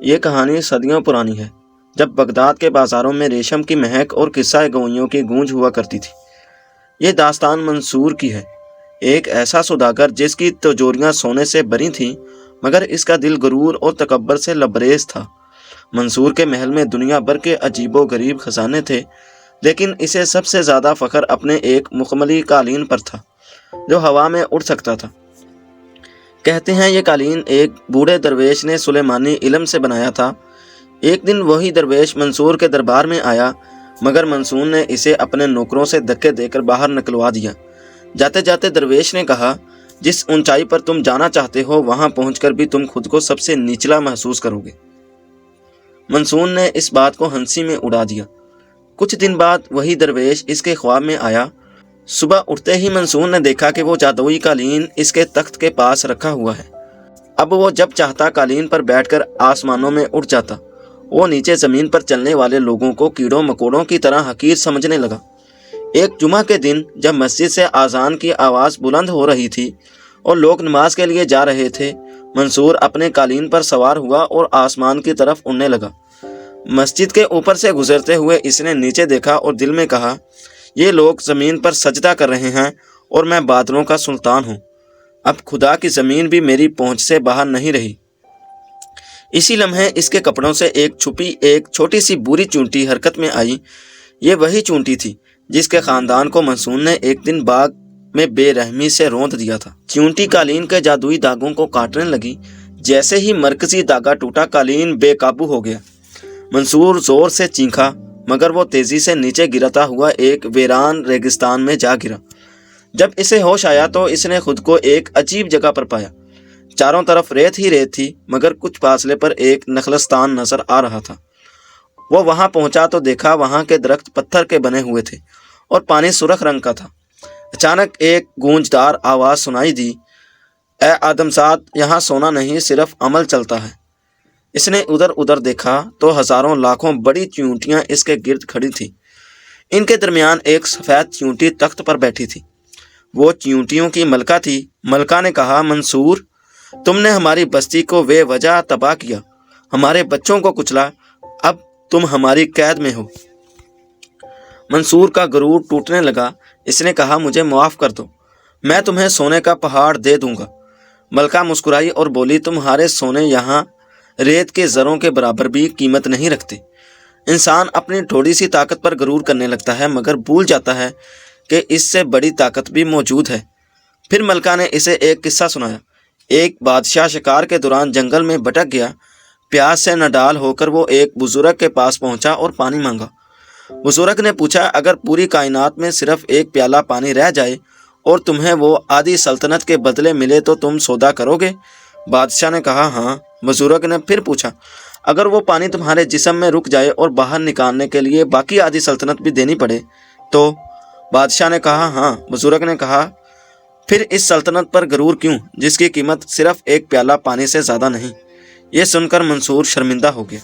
یہ کہانی صدیوں پرانی ہے، جب بغداد کے بازاروں میں ریشم کی مہک اور قصہ گوئیوں کی گونج ہوا کرتی تھی۔ یہ داستان منصور کی ہے، ایک ایسا سوداگر جس کی تجوریاں سونے سے بری تھیں مگر اس کا دل غرور اور تکبر سے لبریز تھا۔ منصور کے محل میں دنیا بھر کے عجیب و غریب خزانے تھے، لیکن اسے سب سے زیادہ فخر اپنے ایک مخملی قالین پر تھا جو ہوا میں اڑ سکتا تھا۔ کہتے ہیں یہ قالین ایک بوڑھے درویش نے سلیمانی علم سے بنایا تھا۔ ایک دن وہی درویش منصور کے دربار میں آیا مگر منصور نے اسے اپنے نوکروں سے دھکے دے کر باہر نکلوا دیا۔ جاتے جاتے درویش نے کہا، جس اونچائی پر تم جانا چاہتے ہو وہاں پہنچ کر بھی تم خود کو سب سے نچلا محسوس کرو گے۔ منصور نے اس بات کو ہنسی میں اڑا دیا۔ کچھ دن بعد وہی درویش اس کے خواب میں آیا۔ صبح اٹھتے ہی منصور نے دیکھا کہ وہ جادوئی قالین اس کے تخت کے پاس رکھا ہوا ہے۔ اب وہ جب چاہتا قالین پر بیٹھ کر آسمانوں میں اڑ جاتا۔ وہ نیچے زمین پر چلنے والے لوگوں کو کیڑوں مکوڑوں کی طرح حقیر سمجھنے لگا۔ ایک جمعہ کے دن جب مسجد سے اذان کی آواز بلند ہو رہی تھی اور لوگ نماز کے لیے جا رہے تھے، منصور اپنے قالین پر سوار ہوا اور آسمان کی طرف اڑنے لگا۔ مسجد کے اوپر سے گزرتے ہوئے اس نے نیچے دیکھا اور دل میں کہا، یہ لوگ زمین پر سجدہ کر رہے ہیں اور میں بادلوں کا سلطان ہوں۔ اب خدا کی زمین بھی میری پہنچ سے باہر نہیں رہی۔ اسی لمحے اس کے کپڑوں سے ایک چھوٹی سی بری چونٹی حرکت میں آئی۔ یہ وہی چونٹی تھی جس کے خاندان کو منصور نے ایک دن باغ میں بے رحمی سے روند دیا تھا۔ چونٹی قالین کے جادوئی داغوں کو کاٹنے لگی۔ جیسے ہی مرکزی داغا ٹوٹا، قالین بے قابو ہو گیا۔ منصور زور سے چیخا مگر وہ تیزی سے نیچے گرتا ہوا ایک ویران ریگستان میں جا گرا۔ جب اسے ہوش آیا تو اس نے خود کو ایک عجیب جگہ پر پایا۔ چاروں طرف ریت ہی ریت تھی مگر کچھ فاصلے پر ایک نخلستان نظر آ رہا تھا۔ وہ وہاں پہنچا تو دیکھا وہاں کے درخت پتھر کے بنے ہوئے تھے اور پانی سرخ رنگ کا تھا۔ اچانک ایک گونجدار آواز سنائی دی، اے آدمزاد، یہاں سونا نہیں صرف عمل چلتا ہے۔ اس نے ادھر ادھر دیکھا تو ہزاروں لاکھوں بڑی چیونٹیاں اس کے گرد کھڑی تھیں۔ ان کے درمیان ایک سفید چیونٹی تخت پر بیٹھی تھی۔ وہ چیونٹیوں کی ملکہ تھی۔ ملکہ نے کہا، منصور، تم نے ہماری بستی کو بے وجہ تباہ کیا، ہمارے بچوں کو کچلا، اب تم ہماری قید میں ہو۔ منصور کا غرور ٹوٹنے لگا۔ اس نے کہا، مجھے معاف کر دو، میں تمہیں سونے کا پہاڑ دے دوں گا۔ ملکہ مسکرائی اور بولی، تمہارے سونے یہاں ریت کے زروں کے برابر بھی قیمت نہیں رکھتے۔ انسان اپنی تھوڑی سی طاقت پر غرور کرنے لگتا ہے مگر بھول جاتا ہے کہ اس سے بڑی طاقت بھی موجود ہے۔ پھر ملکہ نے اسے ایک قصہ سنایا۔ ایک بادشاہ شکار کے دوران جنگل میں بھٹک گیا۔ پیاس سے نڈال ہو کر وہ ایک بزرگ کے پاس پہنچا اور پانی مانگا۔ بزرگ نے پوچھا، اگر پوری کائنات میں صرف ایک پیالہ پانی رہ جائے اور تمہیں وہ آدھی سلطنت کے بدلے ملے تو تم سودا کرو گے؟ بادشاہ نے کہا، ہاں۔ بزرگ نے پھر پوچھا، اگر وہ پانی تمہارے جسم میں رک جائے اور باہر نکالنے کے لیے باقی آدھی سلطنت بھی دینی پڑے تو؟ بادشاہ نے کہا، ہاں۔ بزرگ نے کہا، پھر اس سلطنت پر غرور کیوں جس کی قیمت صرف ایک پیالہ پانی سے زیادہ نہیں؟ یہ سن کر منصور شرمندہ ہو گیا۔